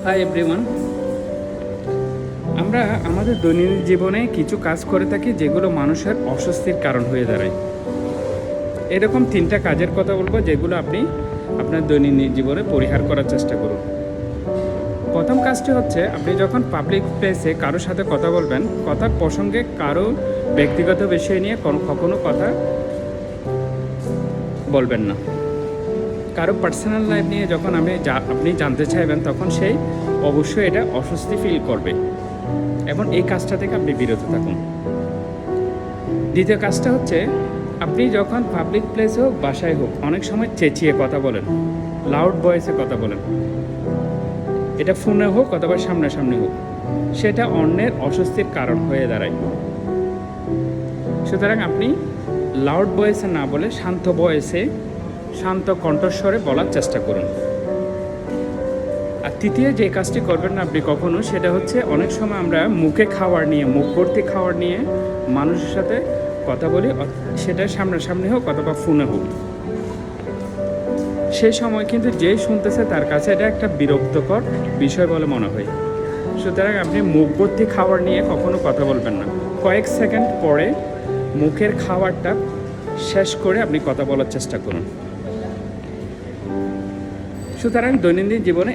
Hi everyone. আমরা আমাদের দৈনন্দিন জীবনে কিছু কাজ করে থাকি যেগুলো মানুষের অস্বস্তির কারণ হয়ে দাঁড়ায়। এরকম 3টা কাজের কথা বলবো যেগুলো আপনি আপনার দৈনন্দিন জীবনে পরিহার করার চেষ্টা করুন। প্রথম কাজটি হচ্ছে, আপনি যখন পাবলিক প্লেসে কারোর সাথে কথা বলবেন, কথার প্রসঙ্গে কারো ব্যক্তিগত বিষয় নিয়ে কখনো কথা বলবেন না। কারো পার্সোনাল লাইফ নিয়ে যখন আপনি জানতে চাইবেন, তখন সেই অবশ্যই এটা অস্বস্তি ফিল করবে এবং এই কাজটা থেকে আপনি বিরত থাকুন। দ্বিতীয় কাজটা হচ্ছে, আপনি যখন পাবলিক প্লেসে হোক বাসায় হোক অনেক সময় চেঁচিয়ে কথা বলেন, লাউড ভয়েসে কথা বলেন। এটা ফোনে হোক অথবা সামনাসামনি হোক, সেটা অন্যের অস্বস্তির কারণ হয়ে দাঁড়ায়। সুতরাং আপনি লাউড ভয়েসে না বলে শান্ত ভয়েসে, শান্ত কণ্ঠস্বরে বলার চেষ্টা করুন। আর তৃতীয় যে কাজটি করবেন না আপনি কখনো, সেটা হচ্ছে, অনেক সময় আমরা মুখ ভর্তি খাবার নিয়ে মানুষের সাথে কথা বলি, সেটা সামনাসামনি হোক অথবা ফোনে হোক। সেই সময় কিন্তু যেই শুনতেছে তার কাছে এটা একটা বিরক্তকর বিষয় বলে মনে হয়। সুতরাং আপনি মুখ ভর্তি খাবার নিয়ে কখনো কথা বলবেন না। কয়েক সেকেন্ড পরে মুখের খাবারটা শেষ করে আপনি কথা বলার চেষ্টা করুন। সুতরাং দৈনন্দিন জীবনে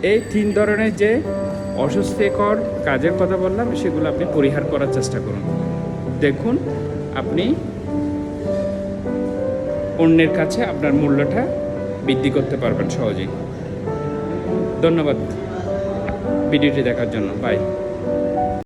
এই 3 ধরনের যে অস্বস্তিকর কাজের কথা বললাম, সেগুলো আপনি পরিহার করার চেষ্টা করুন। দেখুন আপনি অন্যের কাছে আপনার মূল্যটা বৃদ্ধি করতে পারবেন সহজেই। ধন্যবাদ ভিডিওটি দেখার জন্য। বাই।